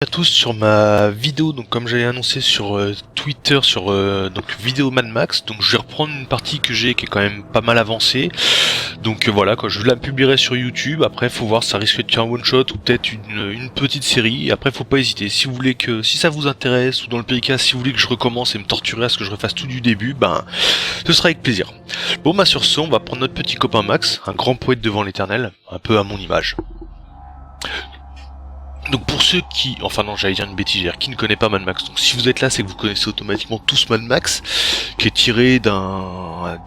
À tous sur ma vidéo, donc comme j'avais annoncé sur Twitter, sur donc vidéo Mad Max, donc je vais reprendre une partie que j'ai qui est quand même pas mal avancée. Donc voilà quoi, je la publierai sur YouTube. Après faut voir, ça risque de faire un one shot ou peut-être une petite série. Et après faut pas hésiter, si vous voulez que, si ça vous intéresse, ou dans le pire cas si vous voulez que je recommence et me torturer à ce que je refasse tout du début, ben ce sera avec plaisir. Bon bah sur ce, on va prendre notre petit copain Max, un grand poète devant l'éternel, un peu à mon image. Donc pour ceux qui, enfin non, j'allais dire une bêtise, qui ne connaît pas Mad Max. Donc si vous êtes là, c'est que vous connaissez automatiquement tous Mad Max, qui est tiré d'un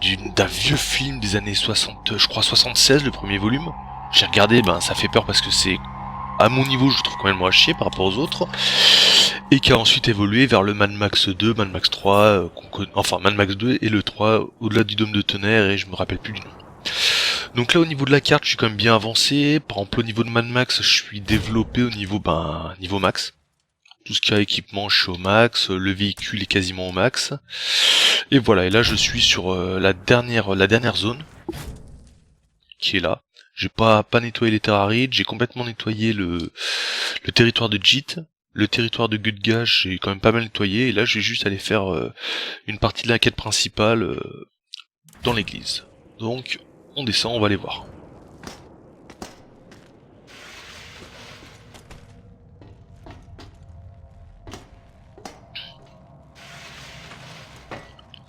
vieux film des années 60, je crois 76, le premier volume. J'ai regardé, ben ça fait peur parce que c'est, à mon niveau, je le trouve quand même moins chier par rapport aux autres, et qui a ensuite évolué vers le Mad Max 2, Mad Max 3, enfin Mad Max 2 et le 3, au-delà du Dôme de Tonnerre, et je me rappelle plus du nom. Donc là au niveau de la carte je suis quand même bien avancé, par exemple au niveau de Mad Max je suis développé au niveau niveau max. Tout ce qui a équipement je suis au max, le véhicule est quasiment au max. Et voilà, et là je suis sur la dernière zone qui est là. J'ai pas nettoyé les terrarides, j'ai complètement nettoyé le territoire de Jit, le territoire de Gudga j'ai quand même pas mal nettoyé, et là je vais juste aller faire une partie de la quête principale dans l'église. Donc on descend, on va aller voir.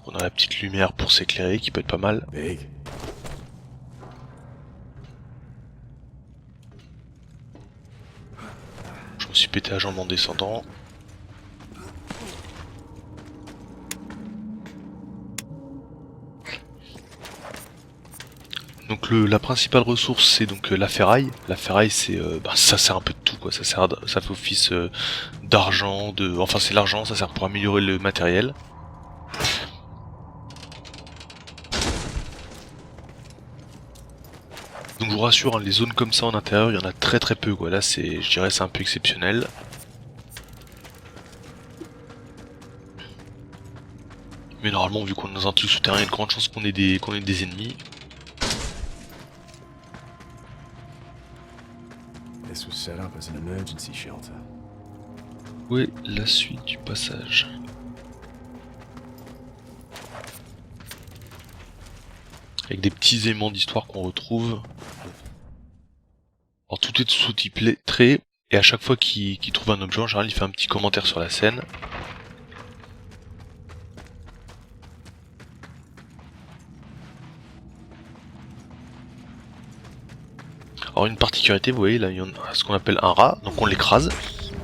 On a la petite lumière pour s'éclairer qui peut être pas mal. Je me suis pété la jambe en descendant. Donc la principale ressource c'est donc la ferraille. La ferraille c'est ça sert un peu de tout quoi. Ça fait office d'argent, enfin c'est l'argent, ça sert pour améliorer le matériel. Donc je vous rassure, hein, les zones comme ça en intérieur, il y en a très très peu quoi. Là c'est, je dirais, c'est un peu exceptionnel. Mais normalement vu qu'on est dans un truc souterrain, il y a de grandes chances qu'on ait des ennemis. This was set up as an emergency shelter. Où est la suite du passage? Avec des petits éléments d'histoire qu'on retrouve. Alors tout est sous-titré, et à chaque fois qu'il trouve un objet, en général il fait un petit commentaire sur la scène. Alors une particularité, vous voyez là, il y en a ce qu'on appelle un rat, donc on l'écrase.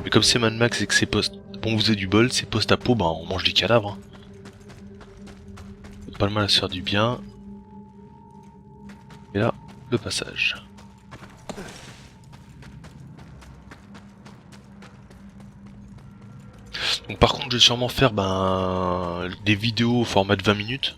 Mais comme c'est Mad Max et que c'est bon vous avez du bol, c'est post-apo, ben on mange des cadavres. Hein. Pas le mal à se faire du bien. Et là, le passage. Donc par contre je vais sûrement faire des vidéos au format de 20 minutes.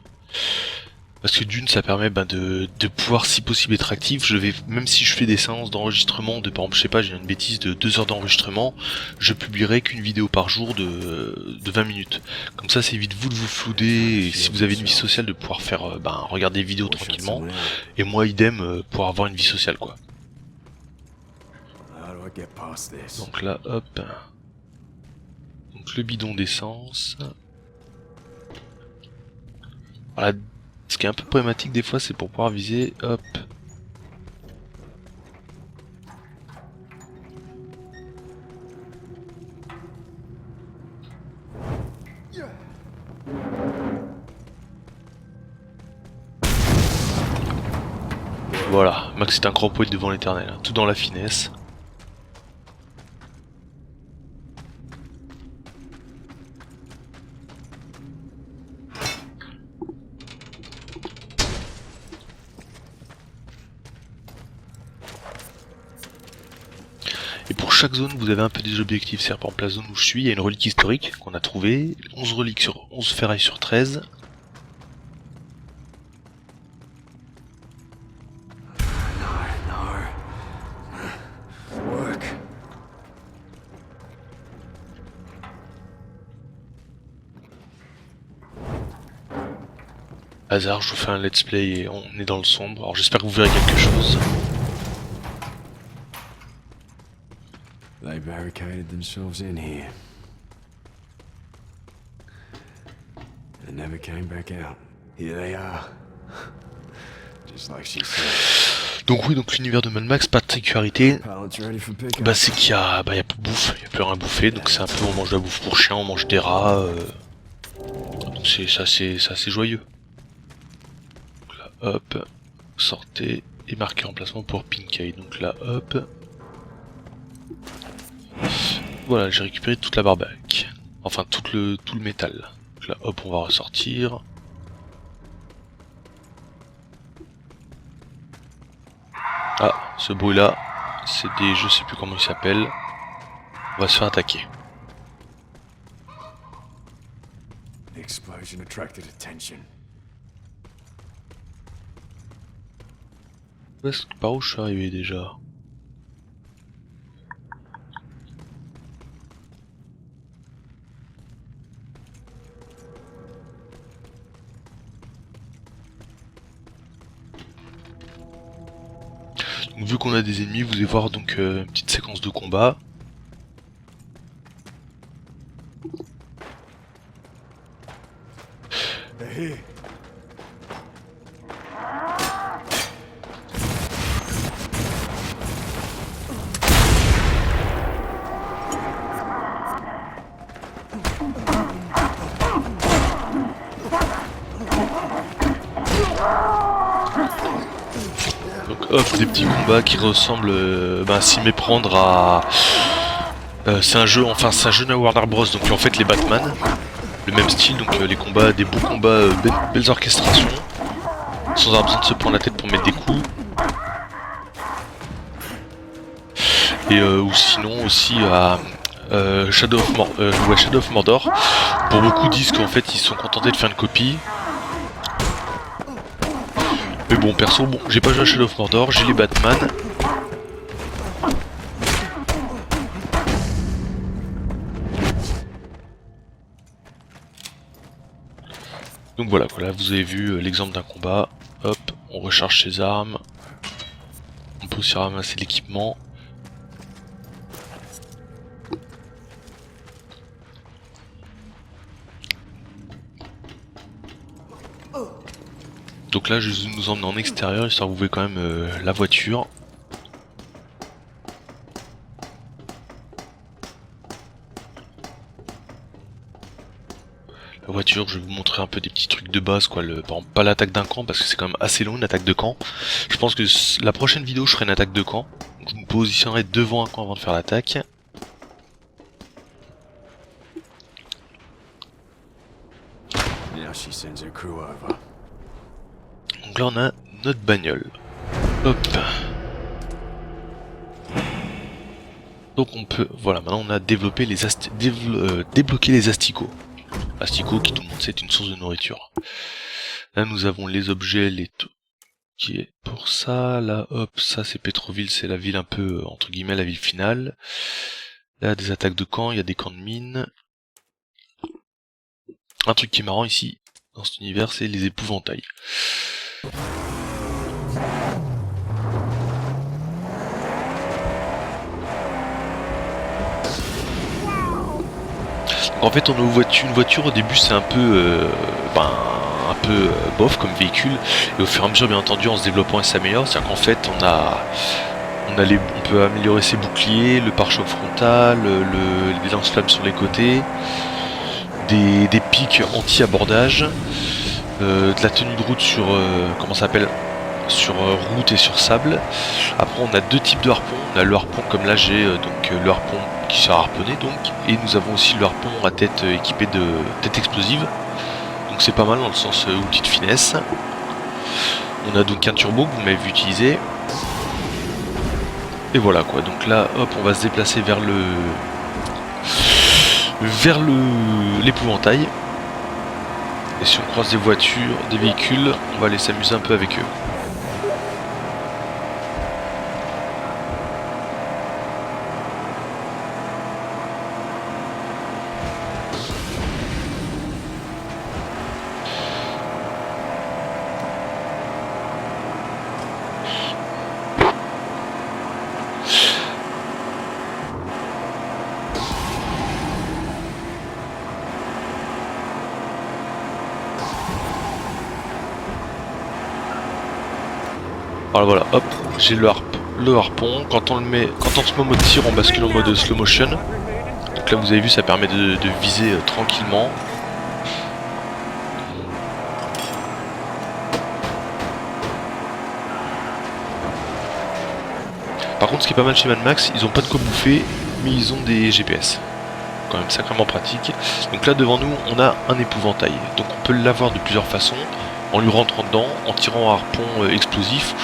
Parce que d'une ça permet de pouvoir si possible être actif. Je vais, même si je fais des séances d'enregistrement de par exemple je sais pas, j'ai une bêtise de 2 heures d'enregistrement, je publierai qu'une vidéo par jour de 20 minutes. Comme ça c'est évite vous de vous flouder, et si vous avez une vie sociale de pouvoir faire regarder des vidéos tranquillement. Et moi idem pour avoir une vie sociale quoi. Donc là hop. Donc le bidon d'essence. Voilà. Ce qui est un peu problématique des fois c'est pour pouvoir viser, hop. Voilà, Max est un grand poète devant l'éternel, hein, tout dans la finesse. Et pour chaque zone, vous avez un peu des objectifs. C'est par exemple la zone où je suis, il y a une relique historique qu'on a trouvée, 11 reliques sur 11 ferrailles sur 13. Hasard, je vous fais un let's play et on est dans le sombre. Alors j'espère que vous verrez quelque chose. They barricaded themselves in here. And never came back out. Here they are. Just like she said. Donc oui, donc l'univers de Mad Max, particularité, Pallets ready for pickup. bah c'est qu'il y a, y a plus de bouffe, il y a plus rien à bouffer, donc c'est un peu on mange de la bouffe pour chien, on mange des rats, donc c'est assez joyeux. Donc là, hop, sortez et marquez remplacement pour Pinkeye. Donc là, hop, voilà, j'ai récupéré toute la barbaque, enfin tout le métal. Donc là, hop, on va ressortir. Ah, ce bruit là, c'est des, je sais plus comment ils s'appellent. On va se faire attaquer. The explosion attracted attention. Par où je suis arrivé déjà? Donc, vu qu'on a des ennemis, vous allez voir donc une petite séquence de combat. They're here. Donc hop, des petits combats qui ressemblent à s'y méprendre à... c'est un jeu, enfin c'est un jeu de Warner Bros, donc en fait les Batman, le même style, donc les combats, des beaux combats, belles orchestrations, sans avoir besoin de se prendre la tête pour mettre des coups. Et ou sinon aussi à Shadow of Mordor, pour beaucoup disent qu'en fait ils se sont contentés de faire une copie. Mais bon, perso, bon, j'ai pas joué à Shadow of Mordor, j'ai les Batman. Donc voilà, vous avez vu l'exemple d'un combat. Hop, on recharge ses armes. On peut aussi ramasser l'équipement. Donc là, je vais nous emmener en extérieur, histoire que vous voyez quand même la voiture. La voiture, je vais vous montrer un peu des petits trucs de base, quoi. Par exemple, pas l'attaque d'un camp, parce que c'est quand même assez long, une attaque de camp. Je pense que la prochaine vidéo, je ferai une attaque de camp. Donc, je me positionnerai devant un camp avant de faire l'attaque. Now she sends her crew over. Donc là, on a notre bagnole. Hop. Donc on peut, voilà, maintenant on a développé les débloqué les asticots. Asticots qui, tout le monde sait, est une source de nourriture. Là nous avons les objets, qui est pour ça. Là hop, ça c'est Petroville, c'est la ville un peu, entre guillemets, la ville finale. Là des attaques de camps, il y a des camps de mines. Un truc qui est marrant ici, dans cet univers, c'est les épouvantails. En fait, on a une voiture au début, c'est un peu, bof comme véhicule, et au fur et à mesure, bien entendu, en se développant, elle s'améliore. C'est-à-dire qu'en fait, on peut améliorer ses boucliers, le pare-choc frontal, les lance-flammes sur les côtés, des pics anti-abordage, de la tenue de route sur sur route et sur sable. Après on a deux types de harpons, on a le harpon comme là j'ai le harpon qui sert à harponner donc, et nous avons aussi le harpon à tête équipé de tête explosive, donc c'est pas mal dans le sens outil de finesse. On a donc un turbo que vous m'avez vu utiliser, et voilà quoi. Donc là hop, on va se déplacer vers l'épouvantail. Et si on croise des voitures, des véhicules, on va aller s'amuser un peu avec eux. Alors voilà, hop, j'ai le harpon. Quand on se met en mode tir, on bascule en mode slow motion. Donc là vous avez vu, ça permet de viser tranquillement. Par contre, ce qui est pas mal chez Mad Max, ils ont pas de quoi bouffer, mais ils ont des GPS. Quand même sacrément pratique. Donc là devant nous, on a un épouvantail. Donc on peut l'avoir de plusieurs façons. En lui rentrant dedans, en tirant un harpon explosif,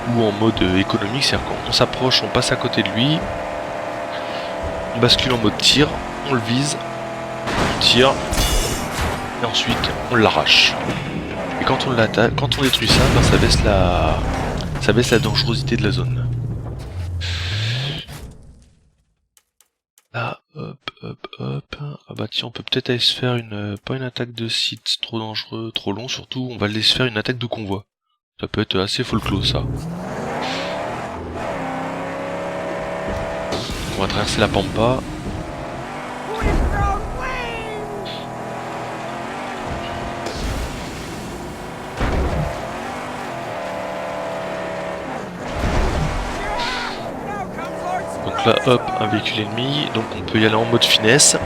ou en mode économique, c'est-à-dire qu'on s'approche, on passe à côté de lui, on bascule en mode tir, on le vise, on tire, et ensuite on l'arrache. Et quand on l'attaque, quand on détruit ça, ben ça baisse la dangerosité de la zone. Là, hop. Ah bah tiens, on peut peut-être aller se faire pas une attaque de site trop dangereux, trop long, surtout on va aller se faire une attaque de convoi. Ça peut être assez folklore ça. On va traverser la pampa. Donc là, hop, un véhicule ennemi, donc on peut y aller en mode finesse.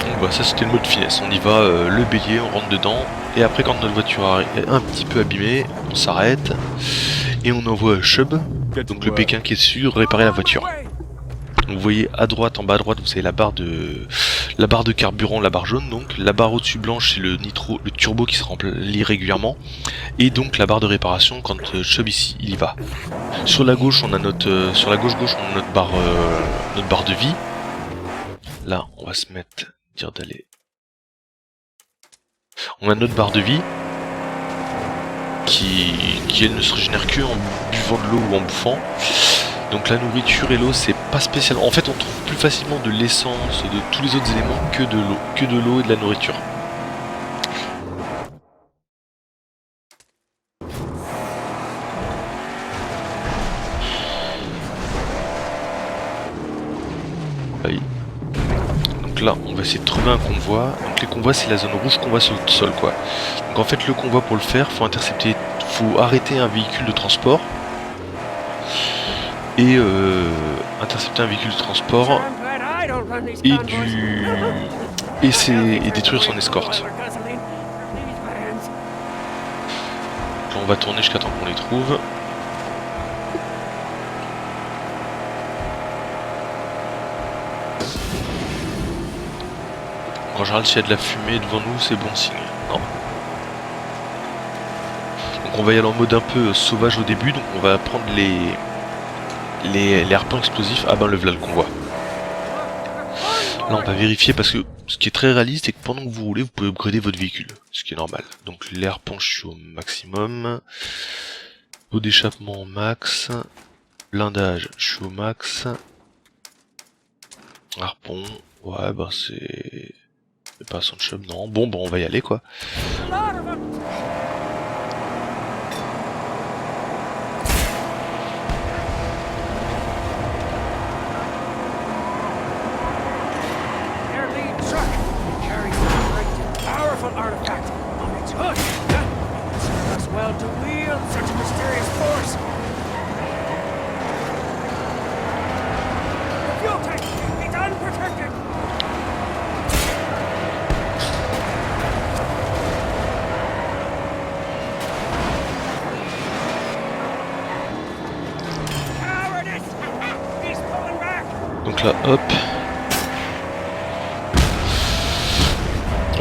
Donc bah ça c'était le mode finesse, on y va le bélier, on rentre dedans, et après quand notre voiture est un petit peu abîmée, on s'arrête, et on envoie Chubb, donc le Pékin qui est dessus, réparer la voiture. Donc vous voyez à droite, en bas à droite, vous avez la barre de carburant, la barre jaune, donc la barre au-dessus blanche c'est le nitro, le turbo qui se remplit régulièrement, et donc la barre de réparation quand Chubb ici il y va. Sur la gauche on a sur la gauche on a notre barre de vie. Là on va se mettre, dire d'aller. On a notre barre de vie qui elle ne se régénère que en buvant de l'eau ou en bouffant. Donc la nourriture et l'eau c'est pas spécialement. En fait on trouve plus facilement de l'essence, de tous les autres éléments que de l'eau et de la nourriture. Oui. Donc là on va essayer de trouver un convoi. Donc les convois c'est la zone rouge qu'on voit sur le sol quoi. Donc en fait le convoi pour le faire faut arrêter un véhicule de transport. Et intercepter un véhicule de transport et détruire son escorte. Donc là on va tourner jusqu'à temps qu'on les trouve. En général s'il y a de la fumée devant nous c'est bon signe. Non. Donc on va y aller en mode un peu sauvage au début, donc on va prendre les harpons explosifs. Ah ben le voilà le convoi. Là on va vérifier parce que ce qui est très réaliste c'est que pendant que vous roulez vous pouvez upgrader votre véhicule, ce qui est normal. Donc les harpons je suis au maximum, taux d'échappement au max, blindage je suis au max, harpon, ouais bah c'est pas son chum non, bon on va y aller quoi. Donc là hop.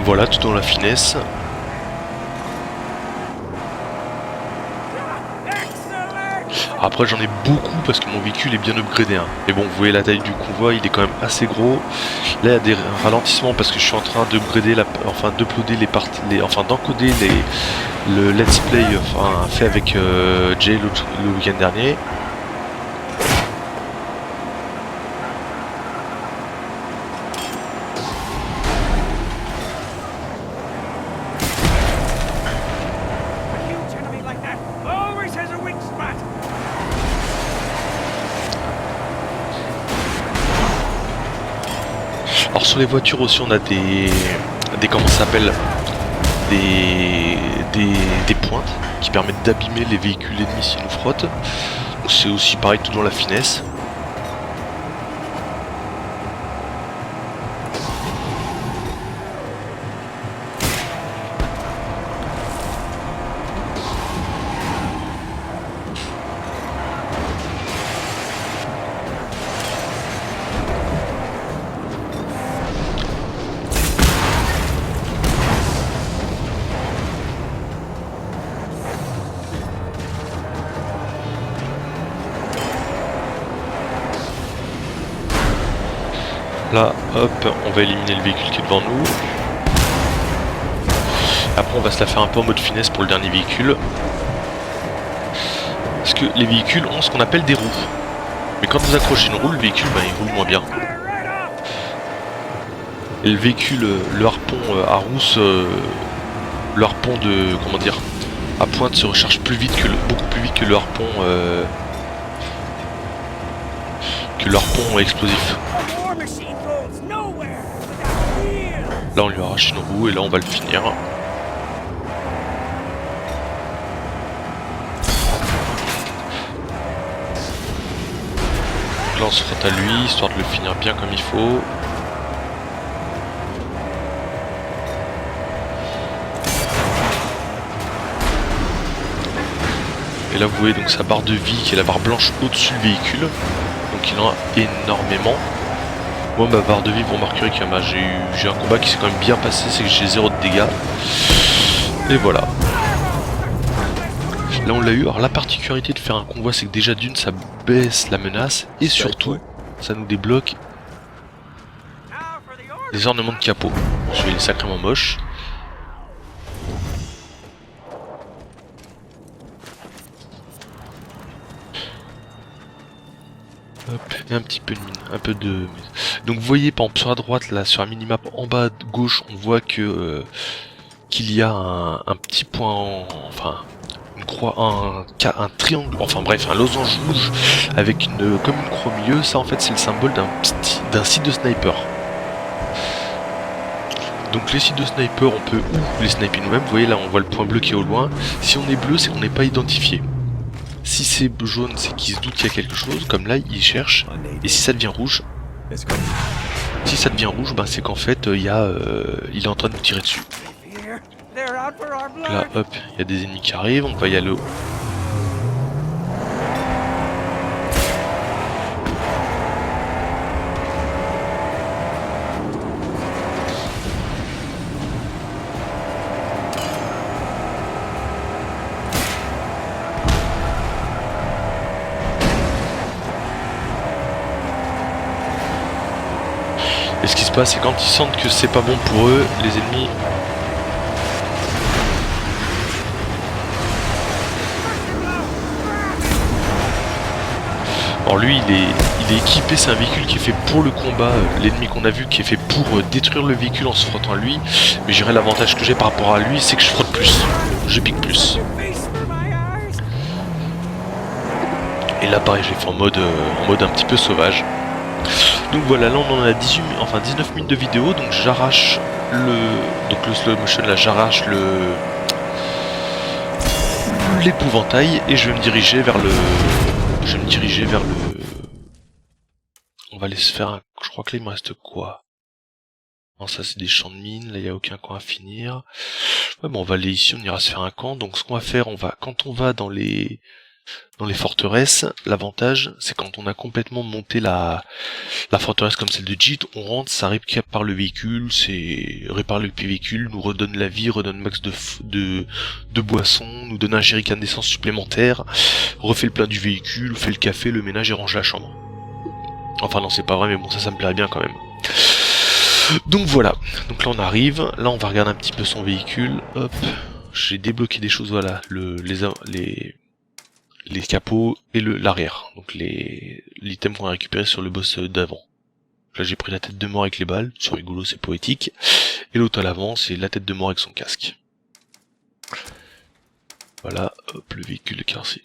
Voilà, tout dans la finesse. Après j'en ai beaucoup parce que mon véhicule est bien upgradé hein. Mais bon vous voyez la taille du convoi, il est quand même assez gros. Là il y a des ralentissements parce que je suis en train d'upgrader d'uploader d'encoder le let's play fait avec Jay le week-end dernier. sur les voitures aussi, on a des comment ça s'appelle, des pointes qui permettent d'abîmer les véhicules ennemis s'ils nous frottent. C'est aussi pareil, tout dans la finesse. Là, hop, on va éliminer le véhicule qui est devant nous. Après, on va se la faire un peu en mode finesse pour le dernier véhicule. Parce que les véhicules ont ce qu'on appelle des roues. Mais quand vous accrochez une roue, le véhicule, bah, il roule moins bien. Et le véhicule, le harpon à rousse, le harpon de, comment dire, à pointe se recharge plus vite que beaucoup plus vite que le harpon explosif. Là on lui arrache une roue et là on va le finir. Donc là on se frotte à lui, histoire de le finir bien comme il faut. Et là vous voyez donc sa barre de vie qui est la barre blanche au-dessus du véhicule. Donc il en a énormément. Moi ma barre de vie, vous remarquerez que j'ai un combat qui s'est quand même bien passé, c'est que j'ai 0 de dégâts. Et voilà. Là on l'a eu. Alors la particularité de faire un convoi, c'est que déjà d'une ça baisse la menace et surtout ça nous débloque les ornements de capot. Il est sacrément moche. Hop, et un petit peu de mine, un peu de... Donc vous voyez par exemple sur la droite, là sur la minimap en bas à gauche, on voit que qu'il y a un petit point, enfin une croix, un triangle, enfin bref, un losange rouge avec comme une croix au milieu. Ça en fait c'est le symbole d'un site de sniper. Donc les sites de sniper, on peut ou les sniper nous-mêmes. Vous voyez là, on voit le point bleu qui est au loin. Si on est bleu, c'est qu'on n'est pas identifié. Si c'est jaune, c'est qu'il se doute qu'il y a quelque chose, comme là, il cherche. Et si ça devient rouge, ben, c'est qu'en fait, il est en train de nous tirer dessus. Donc là, hop, il y a des ennemis qui arrivent, on va y aller. Et ce qui se passe, c'est quand ils sentent que c'est pas bon pour eux, les ennemis... Alors lui, il est équipé, c'est un véhicule qui est fait pour le combat, l'ennemi qu'on a vu, qui est fait pour détruire le véhicule en se frottant à lui. Mais je dirais l'avantage que j'ai par rapport à lui, c'est que je frotte plus, je pique plus. Et là pareil, je l'ai fait en mode un petit peu sauvage. Donc voilà, là on en a 19 minutes de vidéo, donc j'arrache le slow motion, là j'arrache l'épouvantail et je vais me diriger vers le... On va aller se faire un... Je crois que là il me reste quoi? Non, ça c'est des champs de mines, là il n'y a aucun camp à finir. Ouais, bon on va aller ici, on ira se faire un camp. Donc ce qu'on va faire, quand on va dans les forteresses, l'avantage c'est quand on a complètement monté la forteresse comme celle de JIT, on rentre, ça récap par le véhicule, c'est répare le véhicule, nous redonne la vie, redonne max de boissons, nous donne un jerrycan d'essence supplémentaire, refait le plein du véhicule, fait le café, le ménage et range la chambre. Enfin non c'est pas vrai, mais bon ça me plairait bien quand même. Donc voilà, donc là on arrive, là on va regarder un petit peu son véhicule, hop, j'ai débloqué des choses, voilà, les capots et l'arrière, donc l'items qu'on a récupéré sur le boss d'avant. Là j'ai pris la tête de mort avec les balles, c'est rigolo, c'est poétique, et l'autre à l'avant c'est la tête de mort avec son casque. Voilà, hop, le véhicule est carrossé.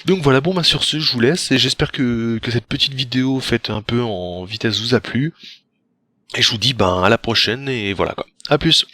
Donc voilà, bon bah sur ce je vous laisse, et j'espère que cette petite vidéo faite un peu en vitesse vous a plu. Et je vous dis ben à la prochaine et voilà quoi. À plus.